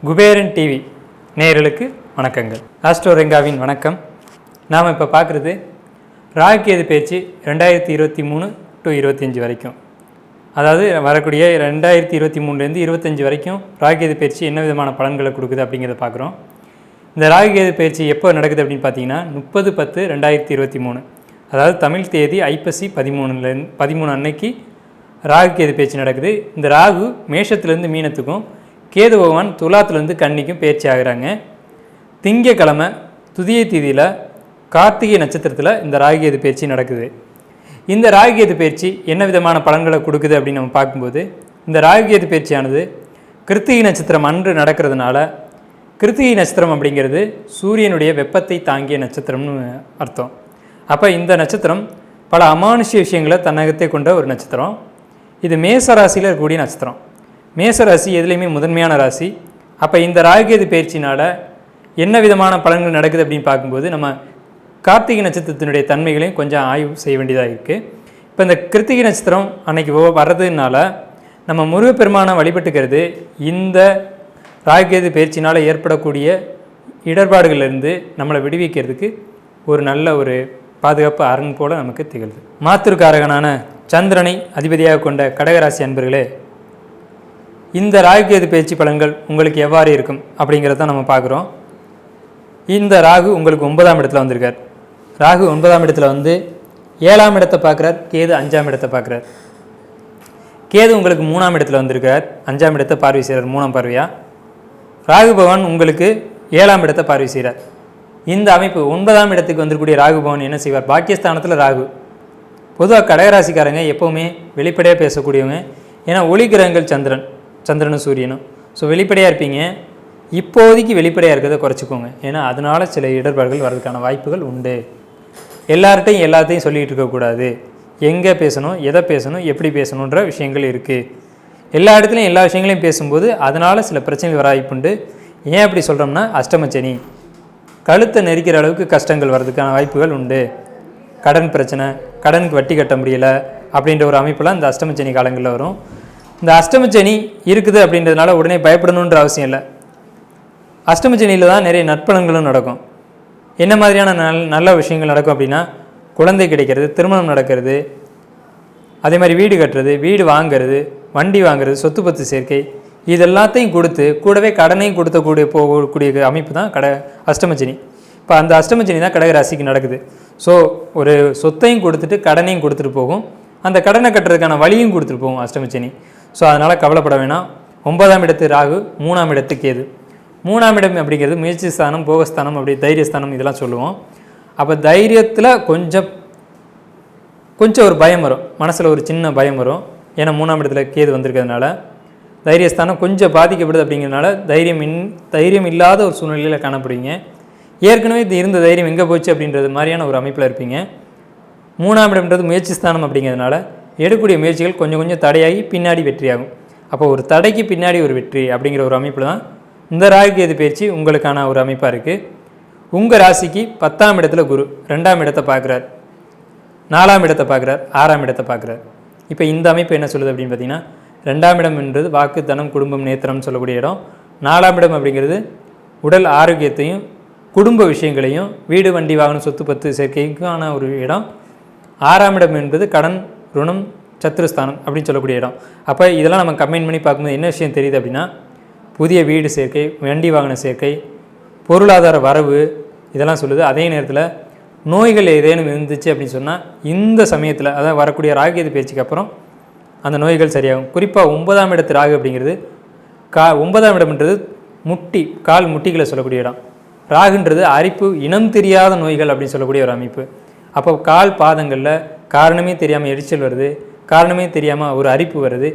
Kuberan TV நேயர்களுக்கு வணக்கங்கள். Astro ரெங்காவின் வணக்கம். நாம் இப்போ பார்க்குறது ராகு கேது பயிற்சி 2023 to 25 வரைக்கும், அதாவது வரக்கூடிய 2023 25 வரைக்கும் ராகு கேது பயிற்சி என்ன விதமான பலன்களை கொடுக்குது அப்படிங்கிறத பார்க்குறோம். இந்த ராகு கேது பயிற்சி எப்போ நடக்குது அப்படின்னு பார்த்தீங்கன்னா 30/10/2023, அதாவது தமிழ் தேதி ஐப்பசி 13 அன்னைக்கு ராகு கேது பயிற்சி நடக்குது. இந்த ராகு மேஷத்துலேருந்து மீனத்துக்கும், கேது பகவான் துலாத்துலேருந்து கன்னிக்கும் பயிற்சி ஆகிறாங்க. திங்கக்கிழமை துதியை தேதியில் கார்த்திகை நட்சத்திரத்தில் இந்த ராகு கேது பயிற்சி நடக்குது. இந்த ராகு கேது பயிற்சி என்ன விதமான பலன்களை கொடுக்குது அப்படின்னு நம்ம பார்க்கும்போது, இந்த ராகு கேது பயிற்சியானது கிருத்திகை நட்சத்திரம் அன்று நடக்கிறதுனால, கிருத்திகை நட்சத்திரம் அப்படிங்கிறது சூரியனுடைய வெப்பத்தை தாங்கிய நட்சத்திரம்னு அர்த்தம். அப்போ இந்த நட்சத்திரம் பல அமானுஷ்ய விஷயங்களை தன்னகத்தை கொண்ட ஒரு நட்சத்திரம். இது மேச ராசியில் இருக்கக்கூடிய நட்சத்திரம். மேசராசி எதுலேயுமே முதன்மையான ராசி. அப்போ இந்த ராகு கேது பயிற்சினால் என்ன விதமான பலன்கள் நடக்குது அப்படின்னு பார்க்கும்போது, நம்ம கார்த்திகை நட்சத்திரத்தினுடைய தன்மைகளையும் கொஞ்சம் ஆய்வு செய்ய வேண்டியதாக இருக்குது. இப்போ இந்த கிருத்திகை நட்சத்திரம் அன்னைக்கு வர்றதுனால நம்ம முருகப்பெருமானை வழிபட்டுக்கிறது இந்த ராகு கேது பயிற்சினால் ஏற்படக்கூடிய இடர்பாடுகளிலிருந்து நம்மளை விடுவிக்கிறதுக்கு ஒரு நல்ல ஒரு பாதுகாப்பு அரண் போல் நமக்கு திகழ்து. மாத்திருக்காரகனான சந்திரனை அதிபதியாக கொண்ட கடகராசி அன்பர்களே, இந்த ராகு கேது பயிற்சி பலன்கள் உங்களுக்கு எவ்வாறு இருக்கும் அப்படிங்கிறத நம்ம பார்க்குறோம். இந்த ராகு உங்களுக்கு 9ஆம் இடத்துல வந்திருக்கார். ராகு 9ஆம் இடத்துல வந்து 7ஆம் இடத்தை பார்க்குறார், கேது 5ஆம் இடத்தை பார்க்குறார். கேது உங்களுக்கு 3ஆம் இடத்துல வந்திருக்கார், 5ஆம் இடத்தை பார்வை செய்கிறார், 3ஆம் பார்வையாக. ராகு பகவான் உங்களுக்கு 7ஆம் இடத்தை பார்வை செய்கிறார். இந்த அமைப்பு 9ஆம் இடத்துக்கு வந்திருக்கக்கூடிய ராகு பகவான் என்ன செய்வார்? பாக்கியஸ்தானத்தில் ராகு. பொதுவாக கடகராசிக்காரங்க எப்போவுமே வெளிப்படையாக பேசக்கூடியவங்க. ஏன்னா ஒளி கிரகங்கள் சந்திரனும் சூரியனும். ஸோ வெளிப்படையாக இருப்பீங்க. இப்போதைக்கு வெளிப்படையாக இருக்கிறத குறைச்சிக்கோங்க. ஏன்னா அதனால் சில இடர்பாடுகள் வர்றதுக்கான வாய்ப்புகள் உண்டு. எல்லார்ட்டையும் எல்லாத்தையும் சொல்லிகிட்டு இருக்கக்கூடாது. எங்கே பேசணும், எதை பேசணும், எப்படி பேசணுன்ற விஷயங்கள் இருக்குது. எல்லா இடத்துலையும் எல்லா விஷயங்களையும் பேசும்போது அதனால் சில பிரச்சனைகள் வர வாய்ப்புண்டு. ஏன் அப்படி சொல்கிறோம்னா, அஷ்டமச்சனி கழுத்தை நெரிக்கிற அளவுக்கு கஷ்டங்கள் வர்றதுக்கான வாய்ப்புகள் உண்டு. கடன் பிரச்சனை, கடனுக்கு வட்டி கட்ட முடியலை அப்படின்ற ஒரு அமைப்பெல்லாம் இந்த அஷ்டமச்சனி காலங்களில் வரும். இந்த அஷ்டமச்சனி இருக்குது அப்படின்றதுனால உடனே பயப்படணுன்ற அவசியம் இல்லை. அஷ்டமச்சனியில் தான் நிறைய நற்பலன்களும் நடக்கும். என்ன மாதிரியான நல்ல விஷயங்கள் நடக்கும் அப்படின்னா, குழந்தை கிடைக்கிறது, திருமணம் நடக்கிறது, அதே மாதிரி வீடு கட்டுறது, வீடு வாங்கிறது, வண்டி வாங்கிறது, சொத்து பத்து சேர்க்கை, இதெல்லாத்தையும் கொடுத்து கூடவே கடனையும் போகக்கூடிய அமைப்பு தான் அஷ்டமச்சனி. இப்போ அந்த அஷ்டமச்சனி தான் கடகராசிக்கு நடக்குது. ஸோ ஒரு சொத்தையும் கொடுத்துட்டு கடனையும் கொடுத்துட்டு போகும். அந்த கடனை கட்டுறதுக்கான வழியும் கொடுத்துட்டு போகும் அஷ்டமச்சனி. ஸோ அதனால் கவலைப்பட வேணாம். 9ஆம் இடத்து ராகு, 3ஆம் இடத்து கேது. 3ஆம் இடம் அப்படிங்கிறது முயற்சி ஸ்தானம், போகஸ்தானம், அப்படி தைரியஸ்தானம் இதெல்லாம் சொல்லுவோம். அப்போ தைரியத்தில் கொஞ்சம் ஒரு பயம் வரும், மனசில் ஒரு சின்ன பயம் வரும். ஏன்னா 3ஆம் இடத்துல கேது வந்திருக்கிறதுனால தைரியஸ்தானம் கொஞ்சம் பாதிக்கப்படுது. அப்படிங்கிறதுனால தைரியம் இல்லாத ஒரு சூழ்நிலையில் காணப்படுவீங்க. ஏற்கனவே இருந்த தைரியம் எங்கே போச்சு அப்படின்றது மாதிரியான ஒரு அமைப்பில் இருப்பீங்க. 3ஆம் இடம்ன்றது முயற்சி ஸ்தானம் அப்படிங்கிறதுனால எடுக்கக்கூடிய முயற்சிகள் கொஞ்சம் தடையாகி பின்னாடி வெற்றியாகும். அப்போ ஒரு தடைக்கு பின்னாடி ஒரு வெற்றி அப்படிங்கிற ஒரு அமைப்பில் தான் இந்த ராகு கேது பயிற்சி உங்களுக்கான ஒரு அமைப்பாக இருக்குது. உங்கள் ராசிக்கு 10ஆம் இடத்துல குரு 2ஆம் இடத்தை பார்க்குறார், 4ஆம் இடத்தை பார்க்குறார், 6ஆம் இடத்தை பார்க்குறார். இப்போ இந்த அமைப்பு என்ன சொல்லுது அப்படின்னு பார்த்தீங்கன்னா, 2ஆம் இடம் என்றது வாக்கு, தனம், குடும்பம், நேத்திரம்னு சொல்லக்கூடிய இடம். 4ஆம் இடம் அப்படிங்கிறது உடல் ஆரோக்கியத்தையும் குடும்ப விஷயங்களையும், வீடு வண்டி வாகனம் சொத்து பத்து சேர்க்கைக்கான ஒரு இடம். 6ஆம் இடம் என்பது கடன், ருணம், சத்ருஸ்தானம் அப்படின்னு சொல்லக்கூடிய இடம். அப்போ இதெல்லாம் நம்ம கம்பைன் பண்ணி பார்க்கும்போது என்ன விஷயம் தெரியுது அப்படின்னா, புதிய வீடு சேர்க்கை, வண்டி வாகன சேர்க்கை, பொருளாதார வரவு இதெல்லாம் சொல்லுது. அதே நேரத்தில் நோய்கள் ஏதேனும் இருந்துச்சு அப்படின்னு சொன்னால் இந்த சமயத்தில், அதாவது வரக்கூடிய ராகு கேது பயிற்சிக்கு அப்புறம் அந்த நோய்கள் சரியாகும். குறிப்பாக 9ஆம் இடத்து ராகு அப்படிங்கிறது 9ஆம் இடம்ன்றது கால் முட்டிகளை சொல்லக்கூடிய இடம். ராகுன்றது அரிப்பு, இனம் தெரியாத நோய்கள் அப்படின்னு சொல்லக்கூடிய ஒரு அமைப்பு. அப்போ கால் பாதங்களில் காரணமே தெரியாமல் எரிச்சல் வருது, காரணமே தெரியாமல் ஒரு அரிப்பு வருது.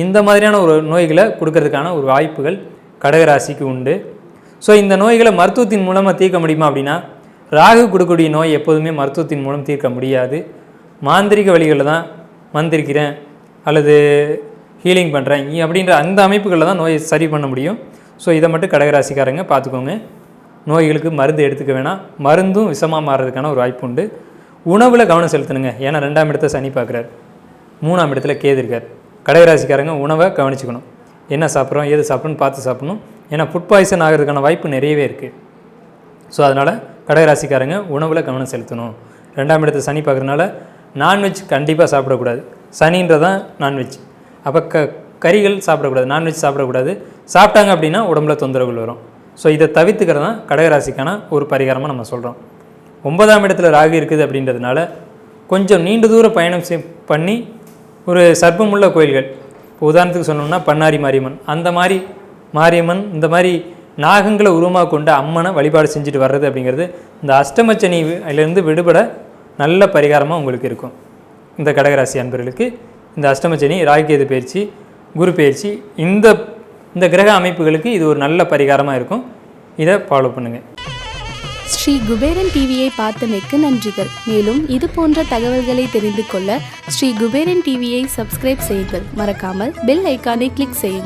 இந்த மாதிரியான ஒரு நோய்களை கொடுக்கறதுக்கான ஒரு வாய்ப்புகள் கடகராசிக்கு உண்டு. ஸோ இந்த நோய்களை மருத்துவத்தின் மூலமாக தீர்க்க முடியுமா அப்படின்னா, ராகு கொடுக்கக்கூடிய நோய் எப்போதுமே மருத்துவத்தின் மூலம் தீர்க்க முடியாது. மாந்திரிக வழிகளில் தான் மந்திரிக்கிறேன் அல்லது ஹீலிங் பண்ணுறேன் அப்படின்ற அந்த அமைப்புகளில் தான் நோயை சரி பண்ண முடியும். ஸோ இதை மட்டும் கடகராசிக்காரங்க பார்த்துக்கோங்க. நோய்களுக்கு மருந்து எடுத்துக்க வேணாம், மருந்தும் விஷமாக மாறுறதுக்கான ஒரு வாய்ப்பு உண்டு. உணவில் கவனம் செலுத்தணுங்க. ஏன்னா 2ஆம் இடத்தை சனி பார்க்குறாரு. 3ஆம் இடத்துல கேது இருக்கார். கடகராசிக்காரங்க உணவை கவனிச்சுக்கணும். என்ன சாப்பிட்றோம், ஏது சாப்பிட்றோன்னு பார்த்து சாப்பிடணும். ஏன்னா ஃபுட் பாய்சன் ஆகிறதுக்கான வாய்ப்பு நிறையவே இருக்குது. ஸோ அதனால் கடகராசிக்காரங்க உணவில் கவனம் செலுத்தணும். 2ஆம் இடத்தை சனி பார்க்குறதுனால நான்வெஜ் கண்டிப்பாக சாப்பிடக்கூடாது. சனின்றதான் நான்வெஜ். அப்போ கறிகள் சாப்பிடக்கூடாது, நான்வெஜ் சாப்பிடக்கூடாது. சாப்பிட்டாங்க அப்படின்னா உடம்புல தொந்தரவுகள் வரும். ஸோ இதை தவிர்த்துக்கிறது தான் கடகராசிக்கான ஒரு பரிகாரமாக நம்ம சொல்கிறோம். 9ஆம் இடத்துல ராகு இருக்குது அப்படின்றதுனால கொஞ்சம் நீண்ட தூர பயணம் பண்ணி ஒரு சர்ப்பமுள்ள கோயில்கள், இப்போ உதாரணத்துக்கு சொன்னோம்னா பண்ணாரி மாரியம்மன், அந்த மாதிரி மாரியம்மன், இந்த மாதிரி நாகங்களை உருவமாக கொண்ட அம்மனை வழிபாடு செஞ்சுட்டு வர்றது அப்படிங்கிறது இந்த அஷ்டமச்சனி அதிலேருந்து விடுபட நல்ல பரிகாரமாக உங்களுக்கு இருக்கும். இந்த கடகராசி அன்பர்களுக்கு இந்த அஷ்டமச்சனி, ராகுகேது பயிற்சி, குரு பயிற்சி, இந்த கிரக அமைப்புகளுக்கு இது ஒரு நல்ல பரிகாரமாக இருக்கும். இதை ஃபாலோ பண்ணுங்கள். ஸ்ரீ குபேரன் டிவியை பார்த்தமைக்கு நன்றிகள். மேலும் இது போன்ற தகவல்களை தெரிந்து கொள்ள ஸ்ரீ குபேரன் டிவியை சப்ஸ்கிரைப் செய்யுங்கள். மறக்காமல் பெல் ஐக்கானை கிளிக் செய்யுங்கள்.